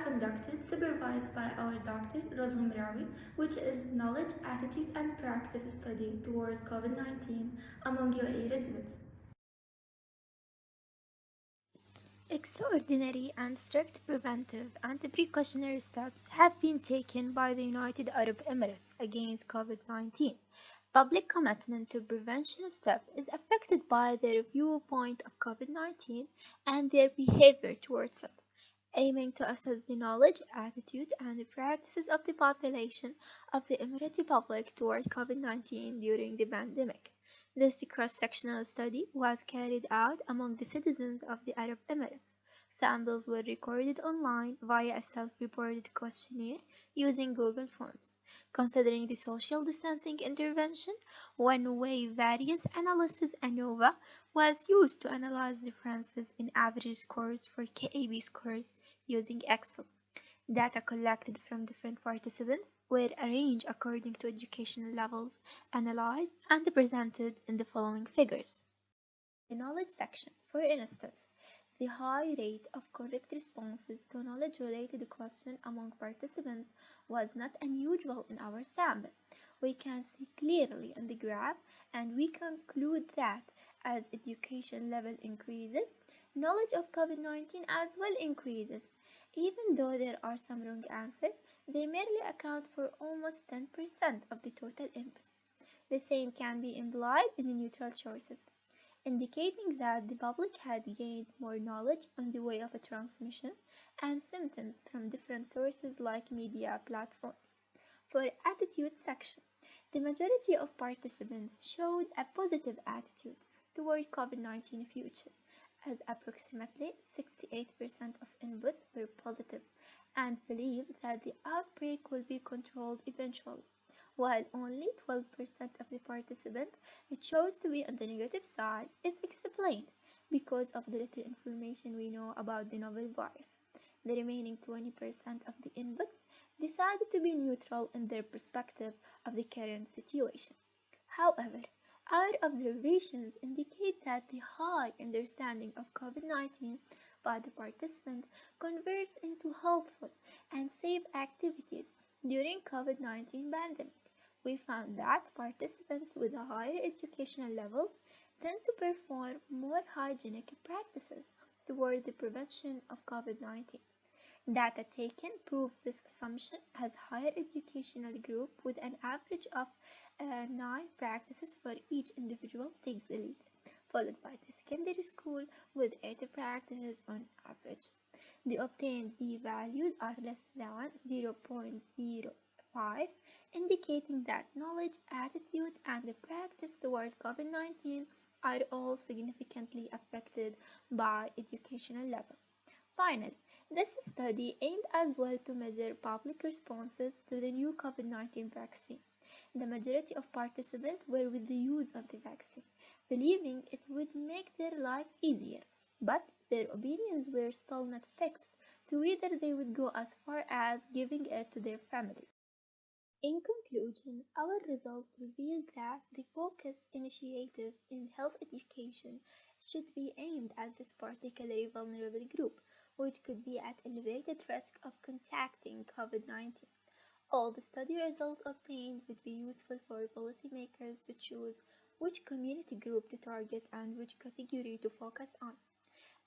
are conducted supervised by our Dr. Razum Rawi, which is knowledge, attitude, and practice study toward COVID-19 among UAE residents. Extraordinary and strict preventive and precautionary steps have been taken by the United Arab Emirates against COVID-19. Public commitment to prevention steps is affected by their viewpoint of COVID-19 and their behavior towards it, aiming to assess the knowledge, attitudes, and the practices of the population of the Emirati public toward COVID-19 during the pandemic. This cross-sectional study was carried out among the citizens of the Arab Emirates. Samples were recorded online via a self-reported questionnaire using Google Forms. Considering the social distancing intervention, one-way variance analysis ANOVA was used to analyze differences in average scores for KAB scores using Excel. Data collected from different participants were arranged according to educational levels, analyzed, and presented in the following figures. The knowledge section, for instance, the high rate of correct responses to knowledge-related questions among participants was not unusual in our sample. We can see clearly in the graph, and we conclude that as education level increases, knowledge of COVID-19 as well increases. Even though there are some wrong answers, they merely account for almost 10% of the total input. The same can be implied in the neutral choices, indicating that the public had gained more knowledge on the way of a transmission and symptoms from different sources like media platforms. For attitude section, the majority of participants showed a positive attitude toward COVID-19 future, as approximately 68% of inputs were positive and believed that the outbreak will be controlled eventually, while only 12% of the participants chose to be on the negative side. Is explained because of the little information we know about the novel virus. The remaining 20% of the inputs decided to be neutral in their perspective of the current situation. However, our observations indicate that the high understanding of COVID-19 by the participants converts into helpful and safe activities during COVID-19 pandemic. We found that participants with higher educational levels tend to perform more hygienic practices toward the prevention of COVID-19. Data taken proves this assumption as higher educational group with an average of 9 practices for each individual takes the lead, followed by the secondary school with 8 practices on average. The obtained p-values are less than 0.05, indicating that knowledge, attitude, and the practice toward COVID-19 are all significantly affected by educational level. Finally, this study aimed as well to measure public responses to the new COVID-19 vaccine. The majority of participants were with the use of the vaccine, believing it would make their life easier, but their opinions were still not fixed to whether they would go as far as giving it to their families. In conclusion, our results reveal that the focused initiative in health education should be aimed at this particularly vulnerable group, which could be at elevated risk of contacting COVID-19. All the study results obtained would be useful for policymakers to choose which community group to target and which category to focus on.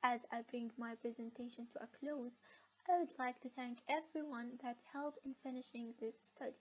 As I bring my presentation to a close, I would like to thank everyone that helped in finishing this study.